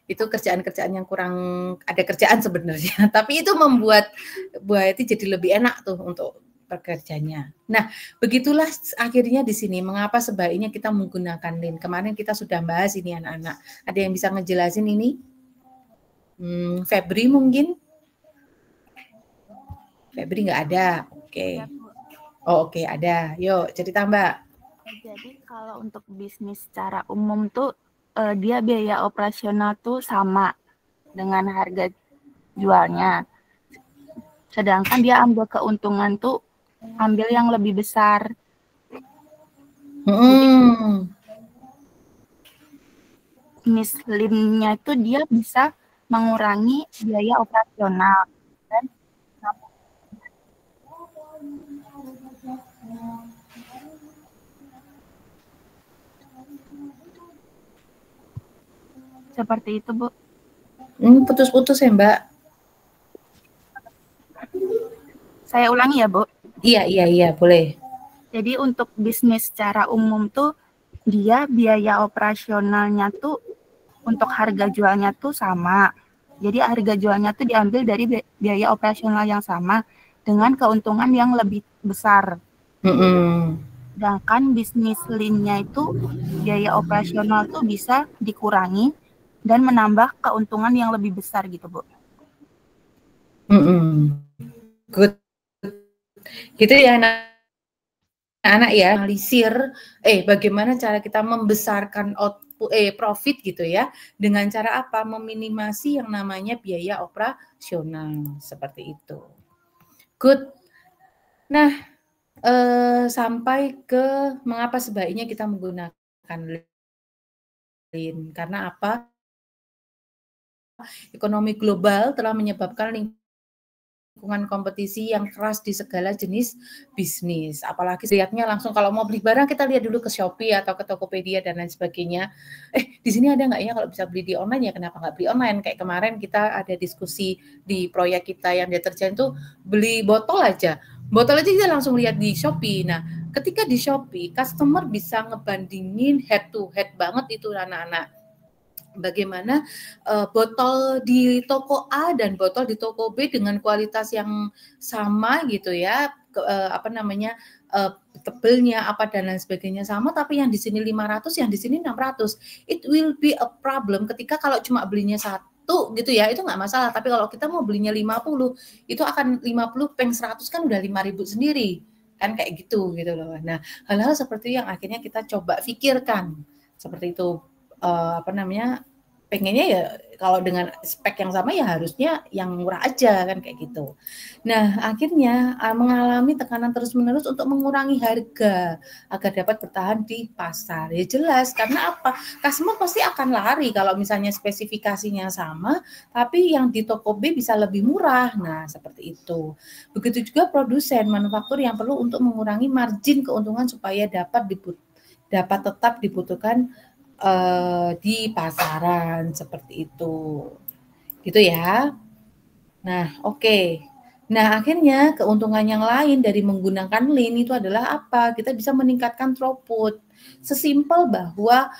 Itu kerjaan-kerjaan yang kurang ada kerjaan sebenarnya, tapi itu membuat Bu Hayati jadi lebih enak tuh untuk bekerjanya. Nah, begitulah akhirnya di sini mengapa sebaiknya kita menggunakan Lean. Kemarin kita sudah bahas ini anak-anak. Ada yang bisa ngejelasin ini? Febri mungkin? Febri nggak ada. Oke. Oke, ada. Yuk, cerita Mbak. Jadi kalau untuk bisnis secara umum tuh dia biaya operasional tuh sama dengan harga jualnya. Sedangkan dia ambil keuntungan tuh ambil yang lebih besar. Bisnis Lean-nya itu dia bisa mengurangi biaya operasional dan seperti itu, Bu. Putus-putus ya, Mbak. Saya ulangi ya, Bu. Iya, boleh. Jadi untuk bisnis secara umum tuh dia biaya operasionalnya tuh untuk harga jualnya tuh sama. Jadi harga jualnya tuh diambil dari biaya operasional yang sama dengan keuntungan yang lebih besar. Sedangkan bisnis Lean-nya itu biaya operasional tuh bisa dikurangi dan menambah keuntungan yang lebih besar gitu, Bu. Good. Gitu ya anak-anak ya, analisir bagaimana cara kita membesarkan profit gitu ya, dengan cara apa? Meminimasi yang namanya biaya operasional seperti itu. Good. Nah, sampai ke mengapa sebaiknya kita menggunakan Lean. Karena apa? Ekonomi global telah menyebabkan lingkungan kompetisi yang keras di segala jenis bisnis. Apalagi lihatnya langsung kalau mau beli barang kita lihat dulu ke Shopee atau ke Tokopedia dan lain sebagainya. Di sini ada nggak ya kalau bisa beli di online ya kenapa nggak beli online? Kayak kemarin kita ada diskusi di proyek kita yang deterjen tuh beli botol aja kita langsung lihat di Shopee. Nah, ketika di Shopee customer bisa ngebandingin head to head banget itu anak-anak. Bagaimana botol di toko A dan botol di toko B dengan kualitas yang sama gitu ya, tebelnya apa dan lain sebagainya sama, tapi yang di sini 500, yang di sini 600. It will be a problem ketika kalau cuma belinya satu gitu ya, itu nggak masalah. Tapi kalau kita mau belinya 50, itu akan 50 peng 100 kan udah 5.000 sendiri. Kan kayak gitu loh. Nah, hal-hal seperti yang akhirnya kita coba pikirkan. Seperti itu. Pengennya ya kalau dengan spek yang sama ya harusnya yang murah aja kan kayak gitu. Nah akhirnya mengalami tekanan terus-menerus untuk mengurangi harga agar dapat bertahan di pasar. Ya jelas karena apa? Customer pasti akan lari kalau misalnya spesifikasinya sama tapi yang di toko B bisa lebih murah. Nah seperti itu. Begitu juga produsen manufaktur yang perlu untuk mengurangi margin keuntungan supaya dapat tetap dibutuhkan di pasaran seperti itu gitu ya. Nah oke. Nah akhirnya keuntungan yang lain dari menggunakan Lean itu adalah apa? Kita bisa meningkatkan throughput. Sesimpel bahwa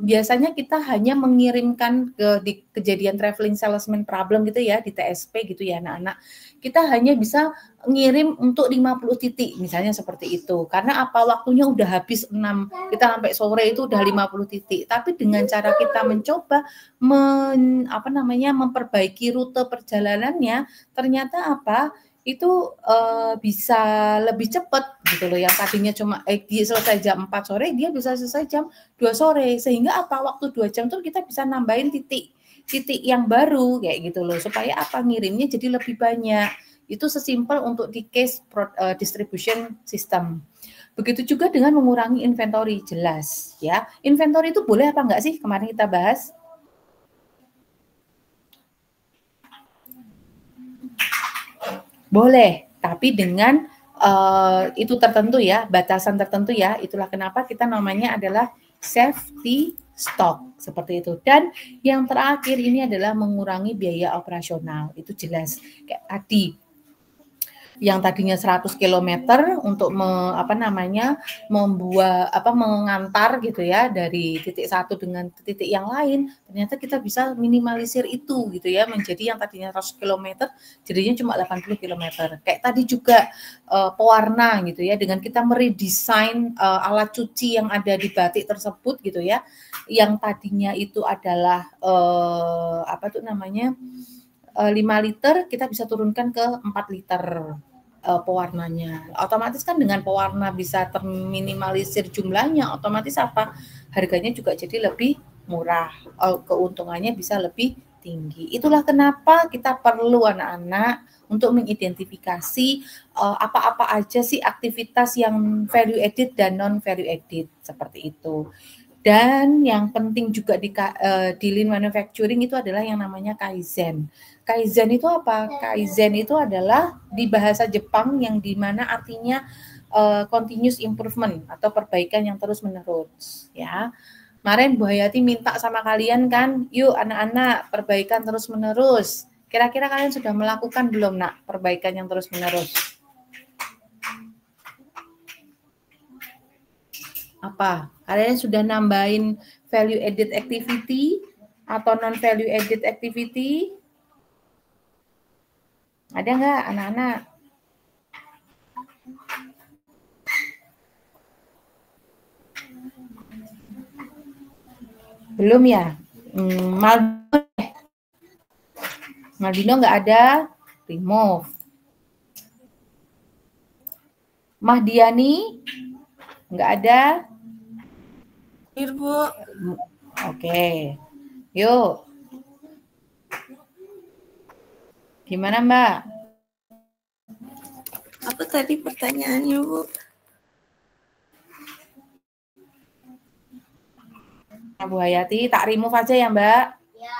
biasanya kita hanya mengirimkan di kejadian traveling salesman problem gitu ya, di TSP gitu ya anak-anak. Kita hanya bisa ngirim untuk 50 titik misalnya seperti itu. Karena apa, waktunya udah habis 6, kita sampai sore itu udah 50 titik. Tapi dengan cara kita mencoba memperbaiki rute perjalanannya, ternyata apa? Itu bisa lebih cepat gitu loh. Yang tadinya cuma dia selesai jam 4 sore, dia bisa selesai jam 2 sore. Sehingga apa, waktu 2 jam tuh kita bisa nambahin titik yang baru kayak gitu loh, supaya apa, ngirimnya jadi lebih banyak. Itu sesimpel untuk di case distribution system. Begitu juga dengan mengurangi inventory, jelas ya. Inventory itu boleh apa enggak sih, kemarin kita bahas? Boleh, tapi dengan itu tertentu ya, batasan tertentu ya. Itulah kenapa kita namanya adalah safety stock, seperti itu. Dan yang terakhir ini adalah mengurangi biaya operasional. Itu jelas kayak tadi. Yang tadinya 100 km untuk mengantar gitu ya dari titik satu dengan titik yang lain, ternyata kita bisa minimalisir itu gitu ya, menjadi yang tadinya 100 km jadinya cuma 80 km. Kayak tadi juga pewarna gitu ya, dengan kita meredesain alat cuci yang ada di batik tersebut gitu ya, yang tadinya itu adalah 5 liter, kita bisa turunkan ke 4 liter pewarnanya. Otomatis kan dengan pewarna bisa terminimalisir jumlahnya, otomatis apa? Harganya juga jadi lebih murah, keuntungannya bisa lebih tinggi. Itulah kenapa kita perlu anak-anak untuk mengidentifikasi apa-apa aja sih aktivitas yang value added dan non value added, seperti itu. Dan yang penting juga di lean manufacturing itu adalah yang namanya Kaizen. Kaizen itu apa? Kaizen itu adalah di bahasa Jepang yang dimana artinya continuous improvement atau perbaikan yang terus-menerus. Ya, kemarin Bu Hayati minta sama kalian kan, yuk anak-anak perbaikan terus-menerus. Kira-kira kalian sudah melakukan belum nak perbaikan yang terus-menerus? Apa? Kalian sudah nambahin value added activity atau non value added activity? Ada nggak anak-anak? Belum ya? Maldino nggak ada? Remove. Mahdiani? Nggak ada? Bu. Oke, yuk. Gimana Mbak? Apa tadi pertanyaannya Bu? Bu Hayati, tak remove aja ya Mbak? Ya.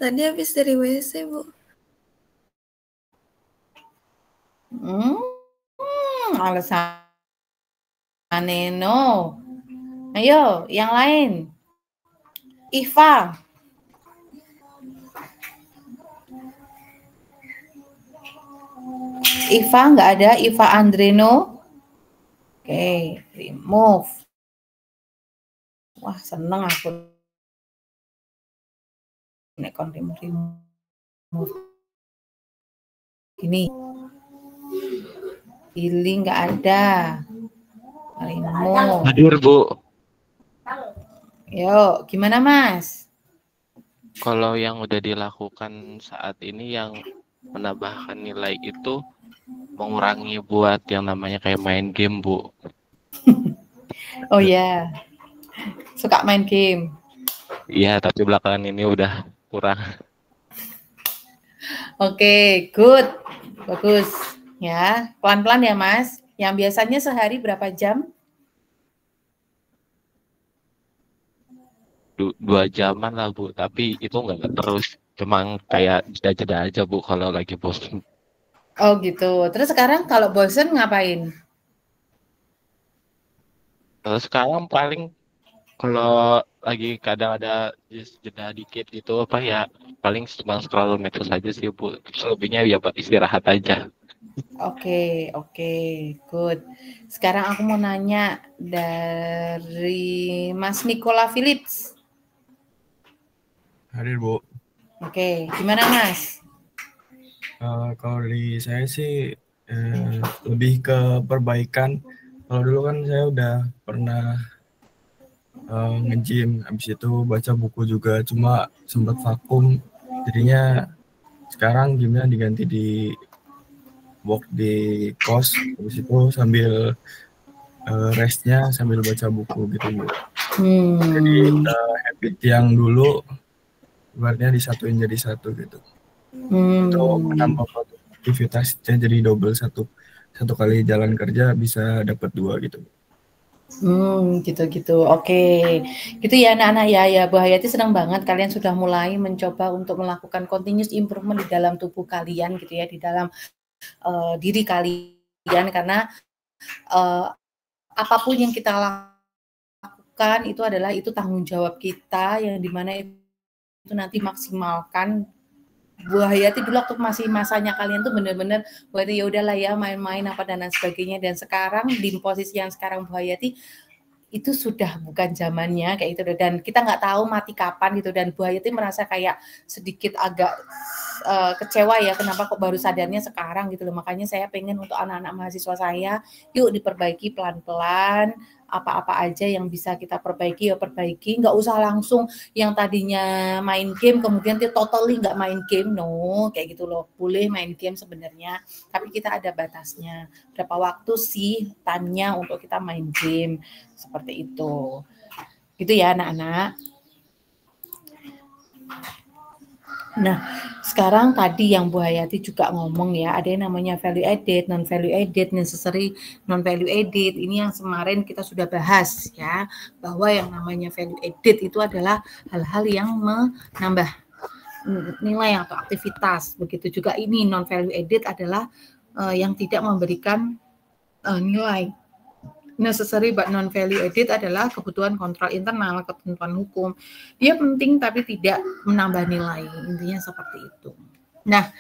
Tadi habis dari WC Bu. Alasan no. Ayo, yang lain. Iva. Iva nggak ada, Iva Andreno. Oke, remove. Wah, seneng aku. Nekon remove. Ini. Pilih nggak ada. Remove. Hadir Bu. Yuk, gimana Mas? Kalau yang udah dilakukan saat ini yang menambahkan nilai itu mengurangi buat yang namanya kayak main game Bu. Oh ya, suka main game. Iya, tapi belakangan ini udah kurang. Oke, good, bagus. Ya, pelan-pelan ya Mas. Yang biasanya sehari berapa jam? 2 jaman lah Bu, tapi itu nggak terus, cuma kayak jeda-jeda aja Bu kalau lagi bosan. Oh gitu. Terus sekarang kalau bosan ngapain? Kalau sekarang paling kalau lagi kadang ada jeda dikit gitu apa ya, paling cuma scroll medsos aja sih Bu. Selebihnya ya Pak istirahat aja. Oke, good. Sekarang aku mau nanya dari Mas Nicola Philips. Hadir, Bu. Oke, gimana Mas? Kalau dari saya sih lebih ke perbaikan. Kalau dulu kan saya udah pernah nge-gym, habis itu baca buku juga, cuma sempat vakum. Jadinya sekarang gymnya diganti di walk di kos, habis itu sambil restnya sambil baca buku gitu, Bu. Jadi habit yang dulu ibaratnya disatuin jadi satu gitu. Untuk menambah produktivitasnya jadi double, satu kali jalan kerja bisa dapat 2 gitu. Gitu. Oke. Gitu ya anak-anak ya. Bu Hayati senang banget kalian sudah mulai mencoba untuk melakukan continuous improvement di dalam tubuh kalian gitu ya, di dalam diri kalian, karena apapun yang kita lakukan itu tanggung jawab kita, yang dimana itu nanti maksimalkan. Bu Hayati dulu waktu masih masanya kalian tuh bener-bener ya udahlah ya main-main apa dan lain sebagainya, dan sekarang di posisi yang sekarang Bu Hayati itu sudah bukan zamannya kayak itu, dan kita nggak tahu mati kapan gitu, dan Bu Hayati merasa kayak sedikit agak kecewa ya, kenapa kok baru sadarnya sekarang gitu loh. Makanya saya pengen untuk anak-anak mahasiswa saya, yuk diperbaiki pelan-pelan, apa-apa aja yang bisa kita perbaiki ya perbaiki, nggak usah langsung yang tadinya main game kemudian dia totally nggak main game, no, kayak gitu loh. Boleh main game sebenarnya, tapi kita ada batasnya, berapa waktu sih time-nya untuk kita main game, seperti itu. Gitu ya anak-anak. Nah, sekarang tadi yang Bu Hayati juga ngomong ya, ada yang namanya value added, non value added, necessary, non value added. Ini yang kemarin kita sudah bahas ya, bahwa yang namanya value added itu adalah hal-hal yang menambah nilai atau aktivitas. Begitu juga ini non value added adalah yang tidak memberikan nilai. Necessary but non value added adalah kebutuhan kontrol internal, ketentuan hukum. Dia penting tapi tidak menambah nilai. Intinya seperti itu. Nah,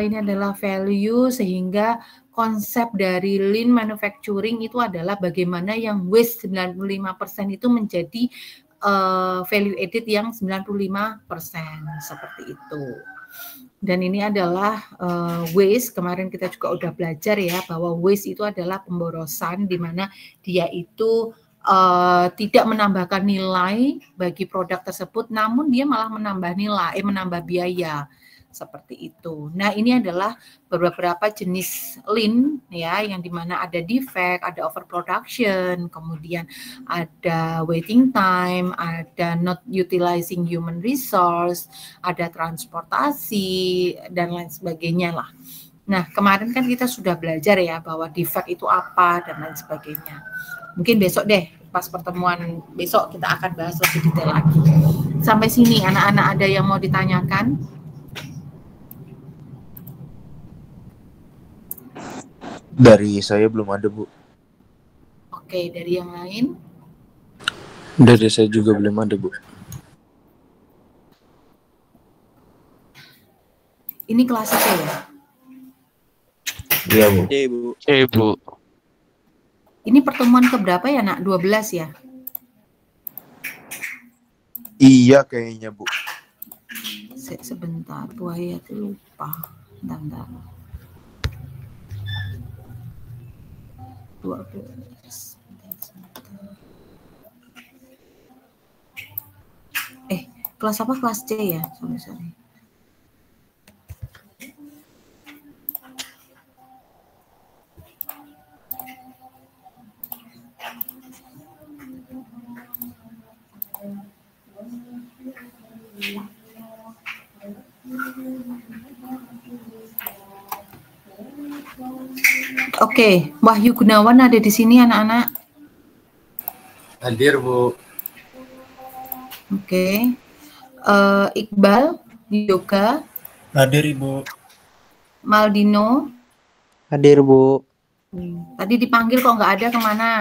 ini adalah value, sehingga konsep dari lean manufacturing itu adalah bagaimana yang waste 95% itu menjadi value added yang 95%, seperti itu. Dan ini adalah waste. Kemarin kita juga udah belajar ya bahwa waste itu adalah pemborosan, di mana dia itu tidak menambahkan nilai bagi produk tersebut, namun dia malah menambah nilai, menambah biaya, seperti itu. Nah, ini adalah beberapa jenis lean ya, yang dimana ada defect, ada overproduction, kemudian ada waiting time, ada not utilizing human resource, ada transportasi dan lain sebagainya lah. Nah, kemarin kan kita sudah belajar ya bahwa defect itu apa dan lain sebagainya. Mungkin besok deh, pas pertemuan besok kita akan bahas lebih detail lagi. Sampai sini anak-anak ada yang mau ditanyakan? Dari saya belum ada, Bu. Oke, dari yang lain? Dari saya juga belum ada, Bu. Ini kelas C ya? Iya, Bu. Iya, Bu. Iya, Bu. Ini pertemuan keberapa ya, Nak? 12 ya? Iya, kayaknya, Bu. Sebentar, Bu Hayati lupa. Bentar. 12. Kelas apa? Kelas C ya? Sorry. Oke, Wahyu Gunawan ada di sini anak-anak? Hadir, Bu. Oke. Iqbal, Yoga. Hadir, Ibu. Maldino. Hadir, Bu. Tadi dipanggil kok nggak ada, kemana?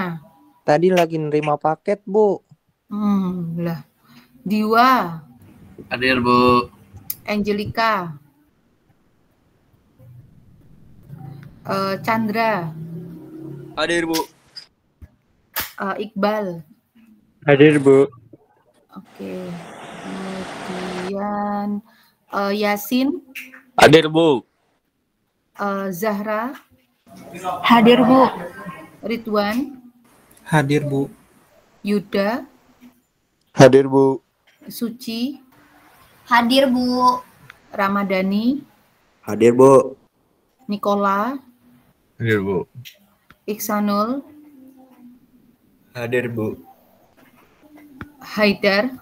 Tadi lagi nerima paket, Bu. Lah. Diwa. Hadir, Bu. Angelica. Chandra. Hadir, Bu. Iqbal. Hadir, Bu. Oke. Kemudian Yasin. Hadir, Bu. Zahra. Hadir, Bu. Ridwan. Hadir, Bu. Yuda. Hadir, Bu. Suci. Hadir, Bu. Ramadhani. Hadir, Bu. Nikola. Hadir, Bu. Iksanul. Hadir, Bu. Haidar.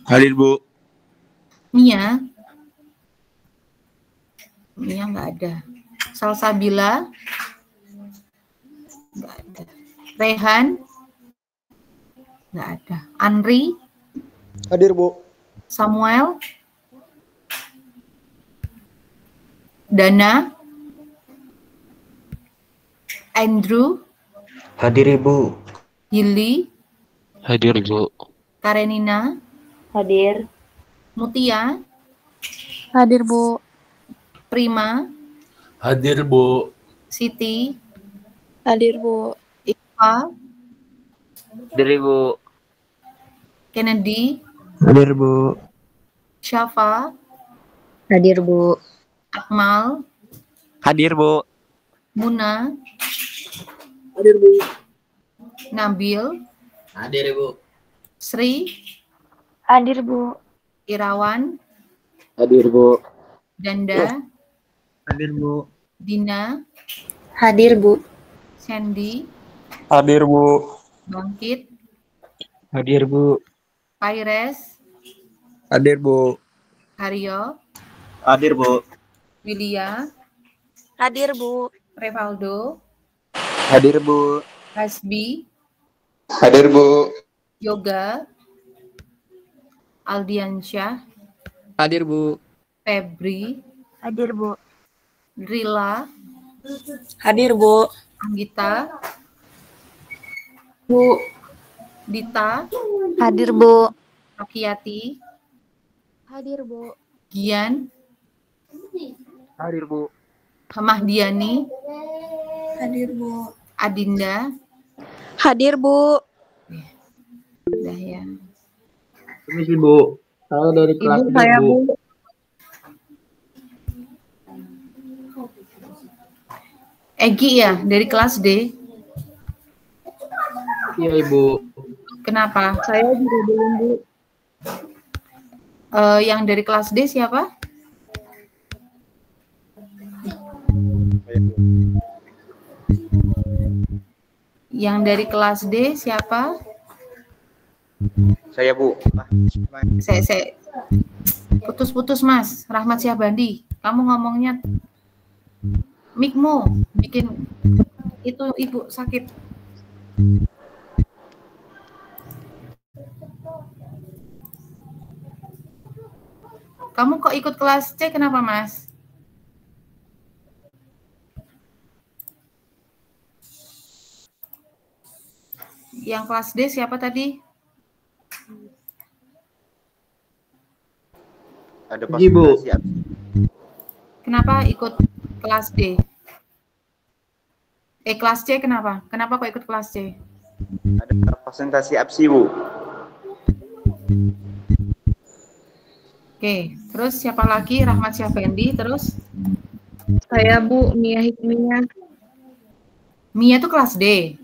Hadir, Bu. Mia. Mia nggak ada. Salsabila. Nggak ada. Rehan. Nggak ada. Andri. Hadir, Bu. Samuel. Dana. Andrew. Hadir, Ibu. Yili. Hadir, Bu. Karenina. Hadir. Mutia. Hadir, Bu. Prima. Hadir, Bu. Siti. Hadir, Bu. Iqbal. Hadir, Bu. Kennedy. Hadir, Bu. Syafa. Hadir, Bu. Akmal. Hadir, Bu. Muna. Hadir, Bu. Nabil. Hadir, Bu. Sri. Hadir, Bu. Irawan. Hadir, Bu. Danda. Hadir, Bu. Dina. Hadir, Bu. Sandy. Hadir, Bu. Bangkit. Hadir, Bu. Paires. Hadir, Bu. Haryo. Hadir, Bu. Willia. Hadir, Bu. Revaldo. Hadir, Bu. Hasbi. Hadir, Bu. Yoga. Aldiansyah. Hadir, Bu. Febri. Hadir, Bu. Rila. Hadir, Bu. Anggita. Bu. Dita. Hadir, Bu. Rokiati. Hadir, Bu. Gian. Hadir, Bu. Mahdiani. Hadir, Bu. Adinda. Hadir, Bu. Udah ya. Permisi, Bu. Saya dari kelas Ibu D, saya, Bu. Bu. Egi ya, dari kelas D. Iya, Ibu. Kenapa? Saya juga belum, Bu. Yang dari kelas D siapa? Yang dari kelas D siapa? Saya, Bu. Saya putus-putus, Mas. Rahmat Syahbandi. Kamu ngomongnya mikmu bikin itu Ibu sakit. Kamu kok ikut kelas C, kenapa, Mas? Yang kelas D siapa tadi? Ada Pergi, Bu. fasilitasi absi. Kenapa ikut kelas D? Kelas C kenapa? Kenapa kok ikut kelas C? Ada presentasi absi, Bu. Oke, terus siapa lagi? Rahmat Syafendi, terus? Saya, Bu, Mia Hikmiyah. Mia tuh kelas D.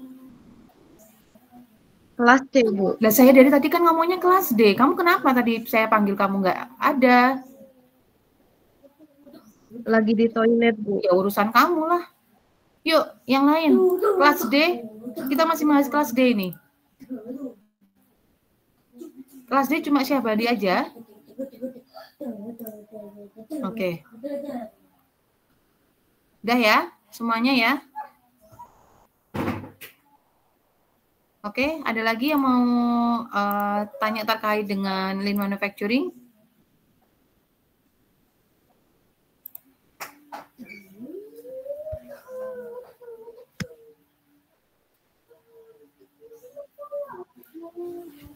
Kelas C, Bu. Lah saya dari tadi kan ngomongnya kelas D. Kamu kenapa tadi saya panggil kamu nggak ada? Lagi di toilet, Bu. Ya urusan kamu lah. Yuk, yang lain. Kelas D. Kita masih bahas kelas D ini. Kelas D cuma Syahbadi aja. Oke. Udah ya, semuanya ya. Oke, ada lagi yang mau tanya terkait dengan lean manufacturing?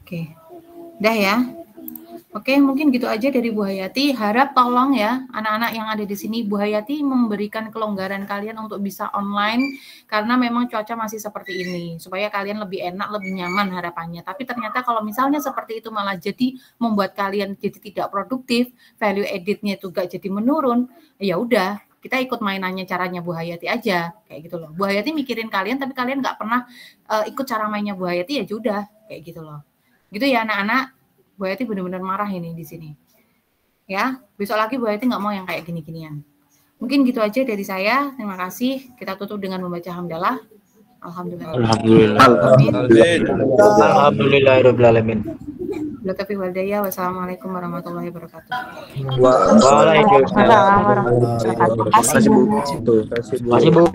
Oke, udah ya. Oke, mungkin gitu aja dari Bu Hayati. Harap tolong ya anak-anak yang ada di sini, Bu Hayati memberikan kelonggaran kalian untuk bisa online karena memang cuaca masih seperti ini supaya kalian lebih enak, lebih nyaman harapannya. Tapi ternyata kalau misalnya seperti itu malah jadi membuat kalian jadi tidak produktif, value added-nya itu gak jadi menurun, ya udah kita ikut mainannya caranya Bu Hayati aja kayak gitu loh. Bu Hayati mikirin kalian tapi kalian nggak pernah ikut cara mainnya Bu Hayati, ya udah kayak gitu loh. Gitu ya anak-anak. Bu Hayati benar-benar marah ini di sini. Ya, besok lagi Bu Hayati nggak mau yang kayak gini-ginian. Mungkin gitu aja dari saya. Terima kasih. Kita tutup dengan membaca hamdalah. Alhamdulillah. Alhamdulillahirabbil alamin. Wassalamualaikum warahmatullahi wabarakatuh. Waalaikumsalam warahmatullahi wabarakatuh. Terima kasih Bu. Terima kasih Bu.